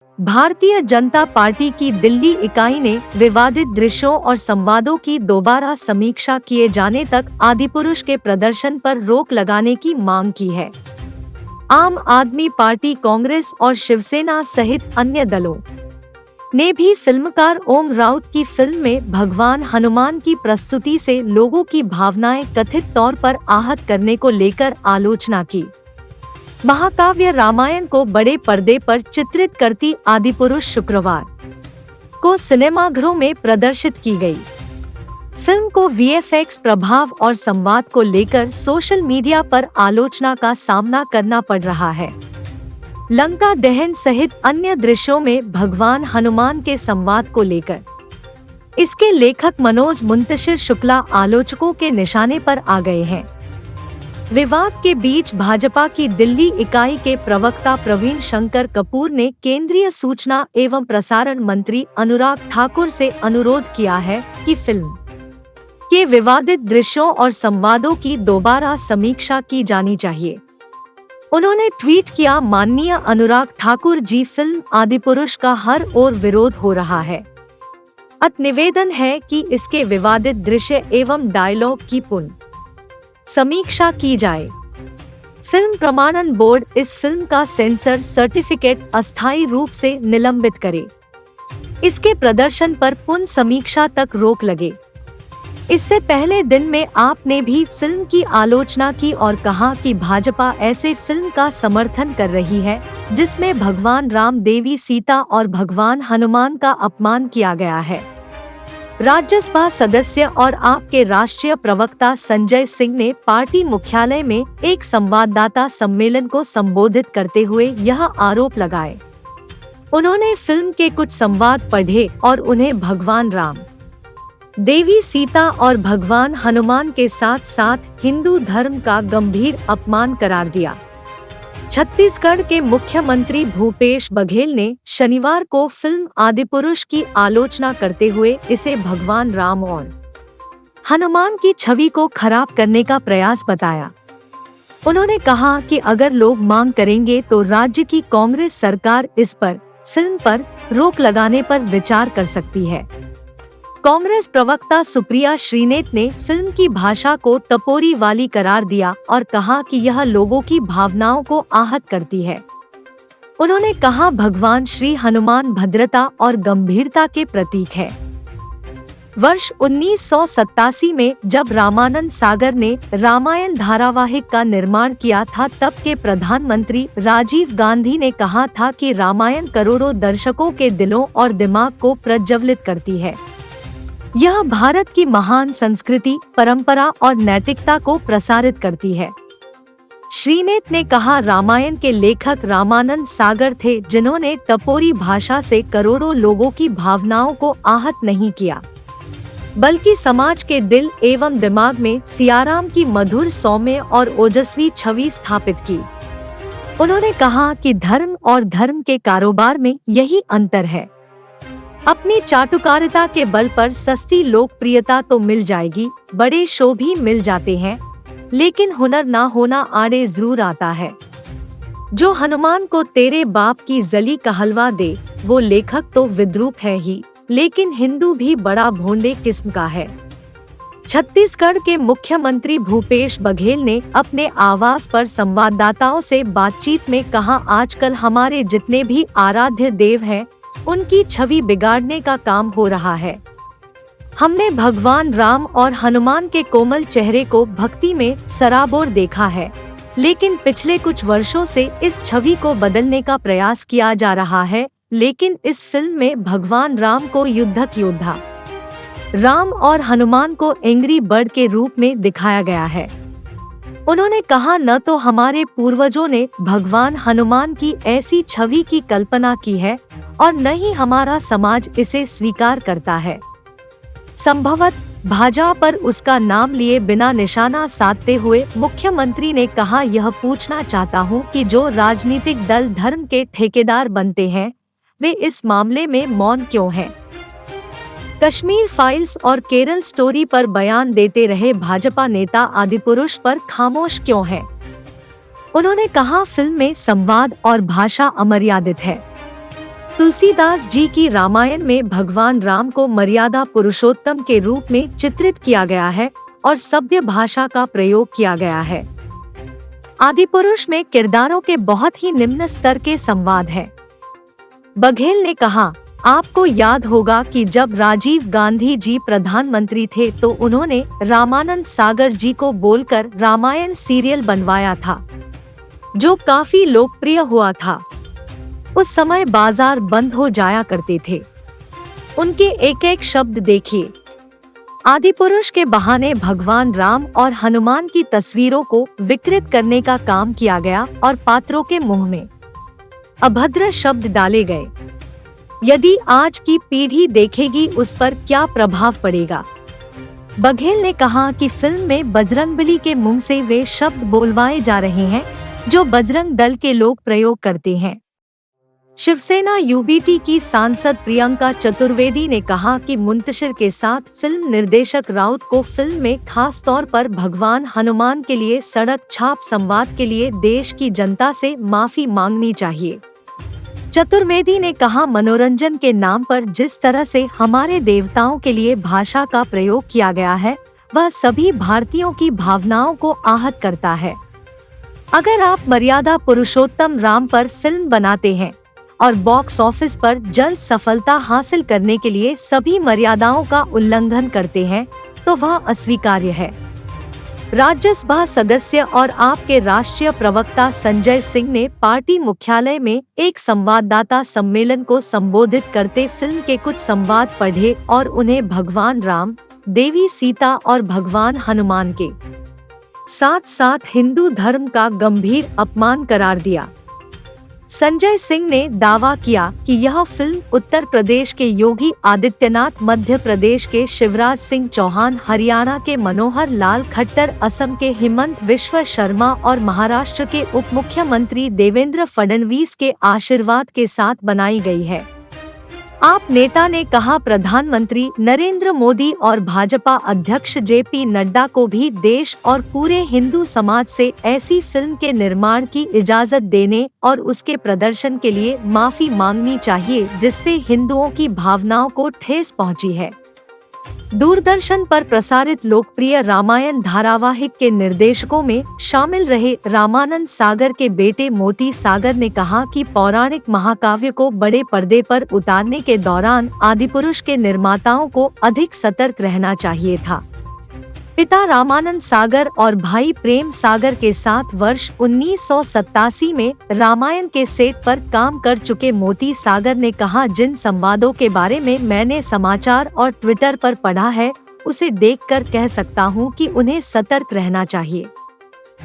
Bharatiya Janata party की दिल्ली इकाई ने विवादित दृश्यों और संवादों की दोबारा समीक्षा किए जाने तक आदिपुरुष के प्रदर्शन पर रोक लगाने की मांग की है। आम आदमी पार्टी, कांग्रेस और शिवसेना सहित अन्य दलों ने भी फिल्मकार ओम राउत की फिल्म में भगवान हनुमान की प्रस्तुति से लोगों की भावनाएं कथित तौर पर आहत करने को लेकर आलोचना की। महाकाव्य रामायण को बड़े पर्दे पर चित्रित करती आदिपुरुष शुक्रवार को सिनेमाघरों में प्रदर्शित की गई। फिल्म को वीएफएक्स प्रभाव और संवाद को लेकर सोशल मीडिया पर आलोचना का सामना करना पड़ रहा है। लंका दहन सहित अन्य दृश्यों में भगवान हनुमान के संवाद को लेकर इसके लेखक मनोज मुंतशिर शुक्ला आलोचकों के निशाने पर आ गए हैं। विवाद के बीच भाजपा की दिल्ली इकाई के प्रवक्ता प्रवीण शंकर कपूर ने केंद्रीय सूचना एवं प्रसारण मंत्री अनुराग ठाकुर से अनुरोध किया है कि फिल्म के विवादित दृश्यों और संवादों की दोबारा समीक्षा की जानी चाहिए। उन्होंने ट्वीट किया, माननीय अनुराग ठाकुर जी, फिल्म आदिपुरुष का हर ओर विरोध हो रहा है। अत निवेदन है कि इसके विवादित दृश्य एवं डायलॉग की पुनः समीक्षा की जाए। फिल्म प्रमाणन बोर्ड इस फिल्म का सेंसर सर्टिफिकेट अस्थायी रूप से निलंबित करे। इसके प्रदर्शन पर पुनः समीक्षा तक रोक लगे। इससे पहले दिन में आपने भी फिल्म की आलोचना की और कहा कि भाजपा ऐसे फिल्म का समर्थन कर रही है जिसमें भगवान राम, देवी सीता और भगवान हनुमान का अपमान किया गया है। राज्यसभा सदस्य और आपके राष्ट्रीय प्रवक्ता संजय सिंह ने पार्टी मुख्यालय में एक संवाददाता सम्मेलन को संबोधित करते हुए यह आरोप लगाए। उन्होंने फिल्म के कुछ संवाद पढ़े और उन्हें भगवान राम, देवी सीता और भगवान हनुमान के साथ साथ हिंदू धर्म का गंभीर अपमान करार दिया। छत्तीसगढ़ के मुख्यमंत्री भूपेश बघेल ने शनिवार को फिल्म आदिपुरुष की आलोचना करते हुए इसे भगवान राम और हनुमान की छवि को खराब करने का प्रयास बताया। उन्होंने कहा कि अगर लोग मांग करेंगे तो राज्य की कांग्रेस सरकार इस पर फिल्म पर रोक लगाने पर विचार कर सकती है। कांग्रेस प्रवक्ता सुप्रिया श्रीनेत ने फिल्म की भाषा को टपोरी वाली करार दिया और कहा कि यह लोगों की भावनाओं को आहत करती है। उन्होंने कहा, भगवान श्री हनुमान भद्रता और गंभीरता के प्रतीक है। वर्ष 1987 में जब रामानंद सागर ने रामायण धारावाहिक का निर्माण किया था, तब के प्रधानमंत्री राजीव गांधी ने कहा था कि रामायण करोड़ों दर्शकों के दिलों और दिमाग को प्रज्वलित करती है। यह भारत की महान संस्कृति, परंपरा और नैतिकता को प्रसारित करती है। श्रीनेत ने कहा, रामायण के लेखक रामानंद सागर थे जिन्होंने टपोरी भाषा से करोड़ों लोगों की भावनाओं को आहत नहीं किया, बल्कि समाज के दिल एवं दिमाग में सियाराम की मधुर, सौम्य और ओजस्वी छवि स्थापित की। उन्होंने कहा कि धर्म और धर्म के कारोबार में यही अंतर है। अपनी चाटुकारिता के बल पर सस्ती लोकप्रियता तो मिल जाएगी, बड़े शो भी मिल जाते हैं, लेकिन हुनर ना होना आड़े जरूर आता है। जो हनुमान को तेरे बाप की जली का हलवा दे, वो लेखक तो विद्रूप है ही, लेकिन हिंदू भी बड़ा भोंडे किस्म का है। छत्तीसगढ़ के मुख्यमंत्री भूपेश बघेल ने अपने आवास पर संवाददाताओं से बातचीत में कहा, आजकल हमारे जितने भी आराध्य देव हैं, उनकी छवि बिगाड़ने का काम हो रहा है। हमने भगवान राम और हनुमान के कोमल चेहरे को भक्ति में सराबोर देखा है, लेकिन पिछले कुछ वर्षों से इस छवि को बदलने का प्रयास किया जा रहा है। लेकिन इस फिल्म में भगवान राम को युद्धक योद्धा राम और हनुमान को एंग्री बर्ड के रूप में दिखाया गया है। उन्होंने कहा, न तो हमारे पूर्वजों ने भगवान हनुमान की ऐसी छवि की कल्पना की है और न ही हमारा समाज इसे स्वीकार करता है। संभवतः भाजपा पर उसका नाम लिए बिना निशाना साधते हुए मुख्यमंत्री ने कहा, यह पूछना चाहता हूं कि जो राजनीतिक दल धर्म के ठेकेदार बनते हैं, वे इस मामले में मौन क्यों हैं? कश्मीर फाइल्स और केरल स्टोरी पर बयान देते रहे भाजपा नेता आदिपुरुष पर खामोश क्यों हैं? उन्होंने कहा, फिल्म में संवाद और भाषा अमर्यादित है। तुलसीदास जी की रामायण में भगवान राम को मर्यादा पुरुषोत्तम के रूप में चित्रित किया गया है और सभ्य भाषा का प्रयोग किया गया है। आदिपुरुष में किरदारों के बहुत ही निम्न स्तर के संवाद है। बघेल ने कहा, आपको याद होगा कि जब राजीव गांधी जी प्रधानमंत्री थे तो उन्होंने रामानंद सागर जी को बोलकर रामायण सीरियल बनवाया था, जो काफी लोकप्रिय हुआ था। उस समय बाजार बंद हो जाया करते थे। उनके एक एक शब्द देखिए। आदिपुरुष के बहाने भगवान राम और हनुमान की तस्वीरों को विकृत करने का काम किया गया और पात्रों के मुंह में अभद्र शब्द डाले गए। यदि आज की पीढ़ी देखेगी उस पर क्या प्रभाव पड़ेगा। बघेल ने कहा कि फिल्म में बजरंगबली के मुंह से वे शब्द बोलवाए जा रहे हैं जो बजरंग दल के लोग प्रयोग करते हैं। शिवसेना यूबीटी की सांसद प्रियंका चतुर्वेदी ने कहा कि मुंतशिर के साथ फिल्म निर्देशक राउत को फिल्म में खास तौर पर भगवान हनुमान के लिए सड़क छाप संवाद के लिए देश की जनता से माफी मांगनी चाहिए। चतुर्वेदी ने कहा, मनोरंजन के नाम पर जिस तरह से हमारे देवताओं के लिए भाषा का प्रयोग किया गया है वह सभी भारतीयों की भावनाओं को आहत करता है। अगर आप मर्यादा पुरुषोत्तम राम पर फिल्म बनाते हैं और बॉक्स ऑफिस पर जल्द सफलता हासिल करने के लिए सभी मर्यादाओं का उल्लंघन करते हैं तो वह अस्वीकार्य है। राज्यसभा सदस्य और आपके राष्ट्रीय प्रवक्ता संजय सिंह ने पार्टी मुख्यालय में एक संवाददाता सम्मेलन को संबोधित करते फिल्म के कुछ संवाद पढ़े और उन्हें भगवान राम, देवी सीता और भगवान हनुमान के साथ साथ हिंदू धर्म का गंभीर अपमान करार दिया। संजय सिंह ने दावा किया कि यह फिल्म उत्तर प्रदेश के योगी आदित्यनाथ, मध्य प्रदेश के शिवराज सिंह चौहान, हरियाणा के मनोहर लाल खट्टर, असम के हिमंत विश्व शर्मा और महाराष्ट्र के उप मुख्यमंत्री देवेंद्र फडणवीस के आशीर्वाद के साथ बनाई गई है। आप नेता ने कहा, प्रधानमंत्री नरेंद्र मोदी और भाजपा अध्यक्ष जेपी नड्डा को भी देश और पूरे हिंदू समाज से ऐसी फिल्म के निर्माण की इजाजत देने और उसके प्रदर्शन के लिए माफी मांगनी चाहिए जिससे हिंदुओं की भावनाओं को ठेस पहुंची है। दूरदर्शन पर प्रसारित लोकप्रिय रामायण धारावाहिक के निर्देशकों में शामिल रहे रामानंद सागर के बेटे मोती सागर ने कहा कि पौराणिक महाकाव्य को बड़े पर्दे पर उतारने के दौरान आदिपुरुष के निर्माताओं को अधिक सतर्क रहना चाहिए था। पिता रामानंद सागर और भाई प्रेम सागर के साथ वर्ष 1987 में रामायण के सेट पर काम कर चुके मोती सागर ने कहा, जिन संवादों के बारे में मैंने समाचार और ट्विटर पर पढ़ा है उसे देखकर कह सकता हूं कि उन्हें सतर्क रहना चाहिए।